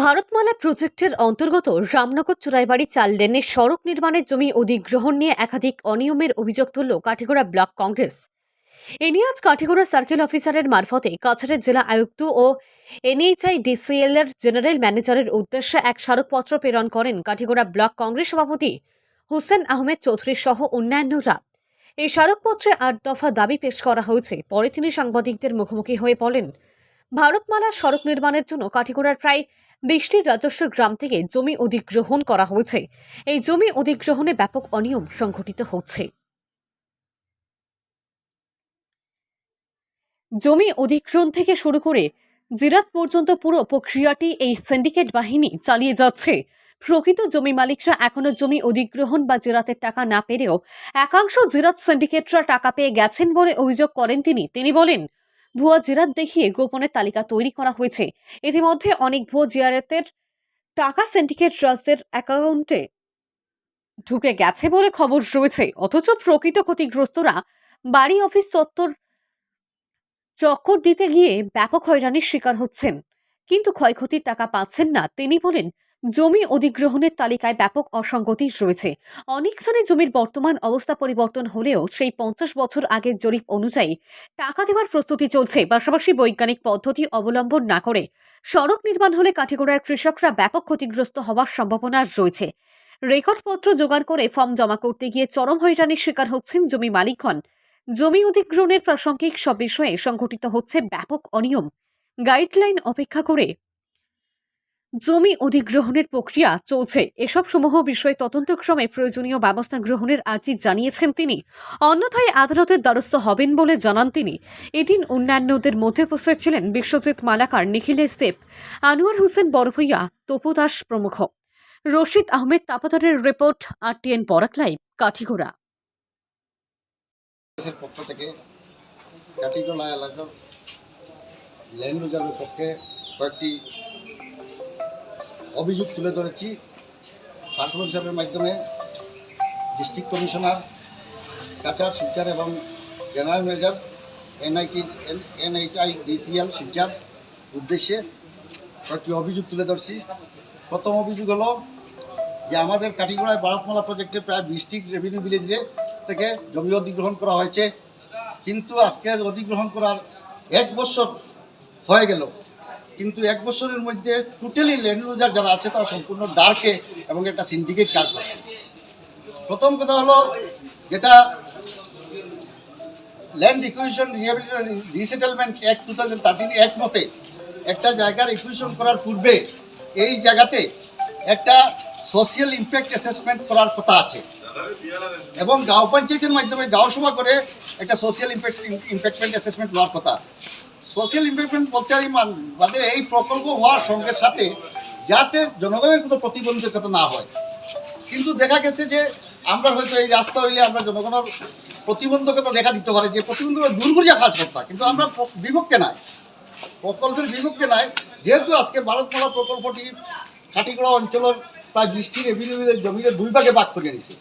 ভারতমালা প্রজেক্টের অন্তর্গত রামনগর চুরাইবাড়ি ৪ লেনের সড়ক নির্মাণের জমি অধিগ্রহণ নিয়ে একাধিক অনিয়মের অভিযোগ তুলল কাঠিগড়া ব্লক কংগ্রেস। এ নিয়ে আজ কাঠিগড়া সার্কেল অফিসারের মারফতে কাছাড়ের জেলা আয়ুক্ত ও NHIDCL এর জেনারেল ম্যানেজারের উদ্দেশ্যে এক স্মারকপত্র প্রেরণ করেন কাঠিগড়া ব্লক কংগ্রেস সভাপতি হুসেন আহমেদ চৌধুরী সহ অন্যান্যরা। এই স্মারকপত্রে ৮ দফা দাবি পেশ করা হয়েছে। পরে তিনি সাংবাদিকদের মুখোমুখি হয়ে বলেন, ভারতমালার সড়ক নির্মাণের জন্য কাঠিগড়ার প্রায় ২০টি রাজস্ব গ্রাম থেকে জমি অধিগ্রহণ করা হয়েছে। এই জমি অধিগ্রহণে ব্যাপক অনিয়ম সংঘটিত হচ্ছে। জমি অধিগ্রহণ থেকে শুরু করে জিরাত পর্যন্ত পুরো প্রক্রিয়াটি এই সিন্ডিকেট বাহিনী চালিয়ে যাচ্ছে। প্রকৃত জমি মালিকরা এখনো জমি অধিগ্রহণ বা জিরাতের টাকা না পেলেও একাংশ জিরাত সিন্ডিকেটরা টাকা পেয়ে গেছেন বলে অভিযোগ করেন তিনি বলেন, ভুয়া জিরাত দেখিয়ে গোপনে তালিকা তৈরি করা হয়েছে। ইতিমধ্যে অনেক ভুয়া জিরাতের টাকা সিন্ডিকেট রাজদের অ্যাকাউন্টে ঢুকে গেছে বলে খবর রয়েছে। অথচ প্রকৃত ক্ষতিগ্রস্তরা বাড়ি অফিস চত্বর চক্কর দিতে গিয়ে ব্যাপক হয়রানির শিকার হচ্ছেন, কিন্তু ক্ষয়ক্ষতির টাকা পাচ্ছেন না। তিনি বলেন, জমি অধিগ্রহণের তালিকায় ব্যাপক অসঙ্গতি রয়েছে। অনেক স্থানে জমির বর্তমান অবস্থা পরিবর্তন হলেও সেই ৫০ বছর আগের জরিপ অনুযায়ী টাকা দেওয়ার প্রস্তুতি চলছে। পাশাপাশি বৈজ্ঞানিক পদ্ধতি অবলম্বন না করে সড়ক নির্মাণ হলে কাঠিগড়ার কৃষকরা ব্যাপক ক্ষতিগ্রস্ত হওয়ার সম্ভাবনা রয়েছে। রেকর্ডপত্র জোগাড় করে ফর্ম জমা করতে গিয়ে চরম হয়রানির শিকার হচ্ছেন জমি মালিকগণ। জমি অধিগ্রহণের প্রাসঙ্গিক সব বিষয়ে সংঘটিত হচ্ছে ব্যাপক অনিয়ম। গাইডলাইন অপেক্ষা করে জমি অধিগ্রহণের প্রক্রিয়া চলছে। এসব সমূহ বিষয়ে তদন্তক্রমে প্রয়োজনীয় ব্যবস্থা গ্রহণের আর্জি জানিয়েছেন তিনি। অন্যথায় আদালতের দ্বারস্থ হবেন বলে জানান তিনি। এদিন অন্যান্যদের মধ্যে উপস্থিত ছিলেন বিশ্বজিৎ মালাকার, নিখিলেশ দেব, আনোয়ার হোসেন বড়ভূইয়া, তপু দাস প্রমুখ। রশিদ আহমেদ তাপাতারের report, RTN Barak live, Kathigora. পক্ষ থেকে কাঠিগড়া এলাকার ল্যান্ড ইউজারের পক্ষে কয়েকটি অভিযোগ তুলে ধরেছি। সার্কেল অফিসারের মাধ্যমে ডিস্ট্রিক্ট কমিশনার, কাছাড়, শিলচর এবং জেনারেল ম্যানেজার NHIDCL শিলচর উদ্দেশ্যে কয়েকটি অভিযোগ তুলে ধরছি। প্রথম অভিযোগ হলো যে আমাদের কাঠিগড়ায় ভারতমালা প্রজেক্টে প্রায় 20টি রেভিনিউ ভিলেজে থেকে জমি অধিগ্রহণ করা হয়েছে, কিন্তু আজকে অধিগ্রহণ করার 1 বছর হয়ে গেল, কিন্তু 1 বছরের মধ্যে টোটালি ল্যান্ড ইউজার যারা আছে তারা সম্পূর্ণ ডার্কে এবং একটা সিন্ডিকেট কাজ করছে। প্রথম কথা হলো যেটা ল্যান্ড ইকুইশন রিসেটেলমেন্ট অ্যাক্ট 2013 এক মতে একটা জায়গার ইকুইশন করার পূর্বে এই জায়গাতে একটা সোশিয়াল ইম্প্যাক্ট অ্যাসেসমেন্ট করার কথা আছে এবং গাঁও পঞ্চায়েতের মাধ্যমে গাঁও সভা করে একটা সোশিয়াল ইম্প্যাক্টমেন্ট অ্যাসেসমেন্ট হওয়ার কথা। সোশিয়াল ইম্প্যাক্টমেন্ট বলতে বাদে এই প্রকল্প হওয়ার সঙ্গে সাথে যাতে জনগণের কোনো প্রতিবন্ধকতা না হয়, কিন্তু দেখা গেছে যে আমরা হয়তো এই রাস্তা হইলে আমরা জনগণের প্রতিবন্ধকতা দেখা দিতে পারে, যে প্রতিবন্ধকতা দূর করিয়া কাজ করতাম, কিন্তু আমরা বিপক্ষে নাই, প্রকল্পের বিপক্ষে নাই। যেহেতু আজকে ভারতমালা প্রকল্পটি কাঠিগড়া অঞ্চলের প্রায় 20টি রেভিনিউ জমিতে 2 ভাগে ভাগ করে নিছে,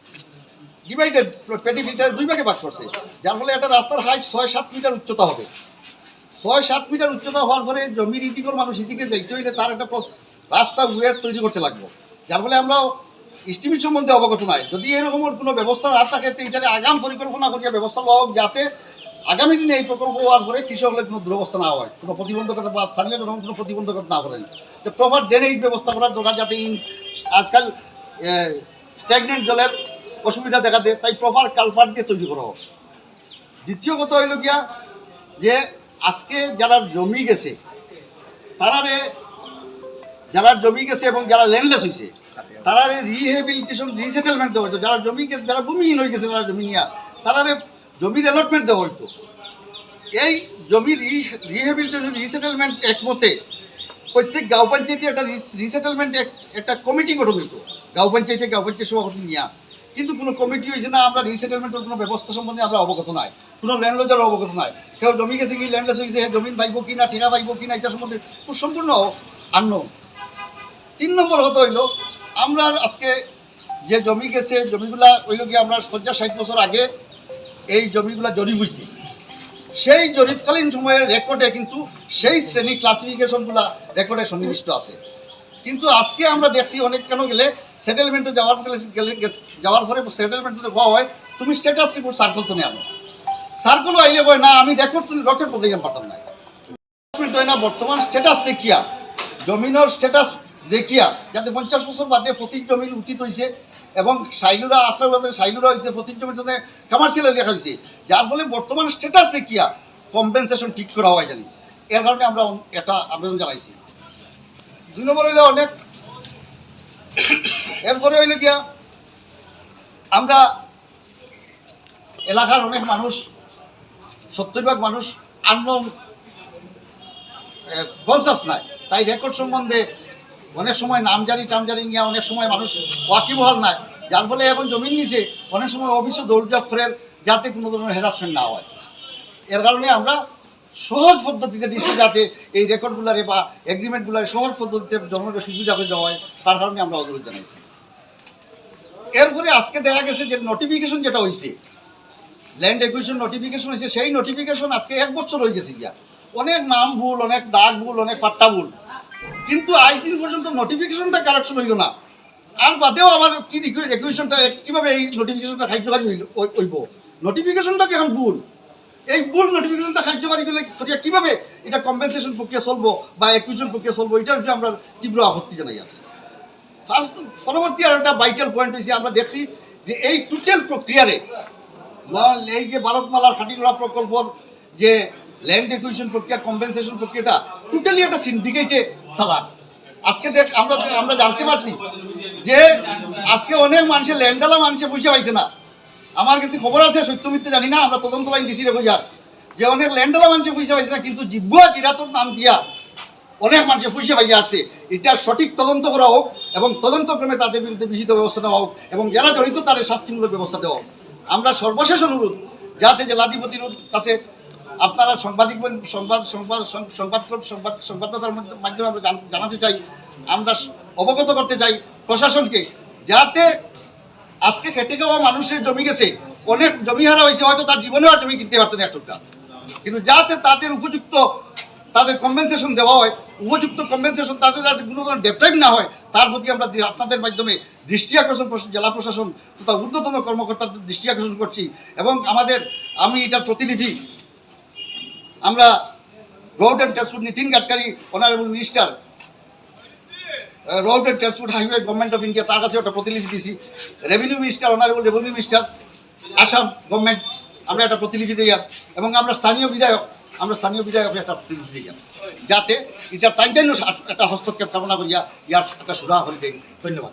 ডিভাইডেড পেটি মিটার 2 ভাগে ভাগ করছে, যার ফলে একটা রাস্তার হাইট 6-7 মিটার উচ্চতা হবে। 6-7 মিটার উচ্চতা হওয়ার পরে জমির ইদিকর মানুষ এদিকে যাইতে হইলে তার একটা রাস্তা ওয়ের তৈরি করতে লাগবে, যার ফলে আমরা এস্টিমেট সম্বন্ধে অবগত নাই। যদি এরকমের কোনো ব্যবস্থা না থাকে তো এটাকে আগাম পরিকল্পনা করিয়া ব্যবস্থা লওয়া হোক, যাতে আগামী দিনে এই প্রকল্প হওয়ার পরে কৃষকদের কোনো দুরবস্থা না হয়, কোনো প্রতিবন্ধকতা বা স্থানীয় জনগণ কোনো প্রতিবন্ধকতা না করেন। তো প্রপার ড্রেনেজ ব্যবস্থা করার দরকার, যাতে আজকাল স্ট্যাগনেন্ট জলের অসুবিধা দেখা দেয়, তাই প্রপার কালভার্ট দিয়ে তৈরি করা হোক। দ্বিতীয় কথা হইল গিয়া যে আজকে যারা জমি গেছে এবং যারা ল্যান্ডলেস হয়েছে তারা রিহেবিলিটেশন রিসেটেলমেন্ট দেওয়া হইতো। যারা যারা ভূমিহীন হয়ে গেছে, যারা জমি নিয়ে তারা জমির অ্যালটমেন্ট দেওয়া হইতো। এই জমির রিহেবিলিটেশন রিসেটেলমেন্ট একমতে প্রত্যেক গাঁও পঞ্চায়েতে একটা রিসেটেলমেন্ট একটা কমিটি গঠন হইতো, গাঁও পঞ্চায়েত সভাপতি নিয়ে, কিন্তু কোনো কমিটি হয়েছে না। আমরা রিসেটেলমেন্টের কোনো ব্যবস্থা সম্বন্ধে আমরা অবগত নাই, কোনো ল্যান্ডলজার অবগত নাই। কেউ জমি গেছে কি ল্যান্ডলেস হয়েছে, জমিন পাইব কি না, ঠিকা পাইব কি না, এটা সম্বন্ধে সম্পূর্ণ আননোন। 3 নম্বর হতে হইল আমরা আজকে যে জমি গেছে, জমিগুলা হইল কি আমরা 50-60 বছর আগে এই জমিগুলা জরিপ হয়েছে, সেই জরিপকালীন সময়ের রেকর্ডে কিন্তু সেই শ্রেণী ক্লাসিফিকেশনগুলা রেকর্ডে সন্নিবিষ্ট আছে। কিন্তু আজকে আমরা দেখছি অনেক কেন গেলে সেটেলমেন্টে যাওয়ার পরে সেটেলমেন্ট যদি হওয়া হয় তুমি স্ট্যাটাস রিপোর্ট সার্কেল তো আনো সার্কেলও আইলে কয় না আমি রেকর্ড করতে পারতাম না হয় না বর্তমান স্ট্যাটাস দেখিয়া জমিনের স্ট্যাটাস দেখিয়া যাতে 50 বছর বাদে ফতির জমিন উচিত হয়েছে এবং সাইলুরা আশ্রয় সাইলুরা হয়েছে ফতির জমির জন্য কমার্শিয়াল লেখা হয়েছে যার ফলে বর্তমান স্ট্যাটাস দেখিয়া কম্পেনসেশন ঠিক করা হয় জানি এর কারণে আমরা একটা আবেদন জানাইছি 2 নম্বর হইলে অনেক এরপরে হইলে গিয়া আমরা এলাকার অনেক মানুষ 70% মানুষ আননোন কনসাস নাই তাই রেকর্ড সম্বন্ধে অনেক সময় নামজারি টামজারি নিয়ে অনেক সময় মানুষ ওয়াকিবহাল নাই যার ফলে এখন জমিন নিচে অনেক সময় অফিসে দৌড়ঝাঁপ করে যাতে কোনো ধরনের হ্যারাসমেন্ট না হয় এর কারণে আমরা সহজ পদ্ধতিতে দিচ্ছি যাতে এই রেকর্ডগুলারে বা এগ্রিমেন্টগুলারে সহজ পদ্ধতিতে জনগণের সুবিধা করে দেওয়া হয় তার কারণে আমরা অনুরোধ জানাইছি এরপরে আজকে দেখা গেছে যে নোটিফিকেশন যেটা হয়েছে ল্যান্ড একুইশন নোটিফিকেশন হয়েছে সেই নোটিফিকেশন আজকে 1 বছর হয়ে গেছে গিয়া অনেক নাম ভুল অনেক দাগ ভুল অনেক পাট্টা ভুল কিন্তু আজ দিন পর্যন্ত নোটিফিকেশনটা কারেকশন হইল না আর বাদেও আমার কি একুইশনটা কীভাবে এই নোটিফিকেশনটা কার্যকারী হইব নোটিফিকেশনটা কি এখন ভুল এই ভুল নোটিফিকেশনটা কার্যকারী করিয়া কীভাবে এটা কম্পেনসেশন প্রক্রিয়া চলবো বা একুইশন প্রক্রিয়া চলবো এটার বিষয়ে আমরা তীব্র আপত্তি জানাই ফার্স্ট পরবর্তী আর একটা ভাইটাল পয়েন্ট হয়েছে আমরা দেখছি যে এই টোটাল প্রক্রিয়ারে এই যে ভারতমালার খাটিগড়া প্রকল্প যে ল্যান্ড একুইশন প্রক্রিয়া কম্পেনসেশন প্রক্রিয়াটা টোটালি একটা সিন্ডিকেটে চালান আজকে আমরা জানতে পারছি যে আজকে অনেক মানুষের ল্যান্ডালা মানুষের পয়সা পাইছে না আমার কাছে খবর আছে সত্য মিথ্যে জানি না আমরা তদন্ত লাইন ডিসি রেখে যার যে অনেক ল্যান্ডালা মানুষের পয়সা পাইছে না কিন্তু জিব্বুয়া জিরাতর নাম দিয়া অনেক মানুষের পয়সা পাইয়া আসছে এটার সঠিক তদন্ত করা হোক এবং তদন্তক্রমে তাদের বিরুদ্ধে বিহিত ব্যবস্থা নেওয়া হোক এবং যারা জড়িত তাদের শাস্তিমূলক ব্যবস্থা দেওয়া হোক আমরা সর্বশেষ অনুরোধ যাতে জেলাধিপতির কাছে আপনারা সংবাদদাতার মাধ্যমে আমরা জানাতে চাই আমরা অবগত করতে চাই প্রশাসনকে যাতে আজকে খেটে খাওয়া মানুষের জমি গেছে অনেক জমি হারা হয়েছে হয়তো তার জীবনেও আর জমি কিনতে পারতেন একটা কিন্তু যাতে তাদের উপযুক্ত তাদের কম্পেনসেশন দেওয়া হয় উপযুক্ত কম্পেনসেশন তাদের যাতে কোনো ধরনের ডেপ্রাইভ না হয় তার প্রতি আমরা আপনাদের মাধ্যমে দৃষ্টি আকর্ষণ জেলা প্রশাসন তথা ঊর্ধ্বতন কর্মকর্তাদের দৃষ্টি আকর্ষণ করছি এবং আমি এটার প্রতিনিধি আমরা road and transport Nitin Gadkari honourable minister road and transport highway government of India তার কাছে একটা প্রতিনিধি দিয়েছি revenue minister honourable revenue minister Assam government আমরা একটা প্রতিনিধি দিই এবং আমরা স্থানীয় বিধায়ক একটা প্রতিনিধি দিই যাতে এটা টাইম একটা হস্তক্ষেপ কামনা করিয়া ইয়ার একটা সুরাহা করে দেয় ধন্যবাদ।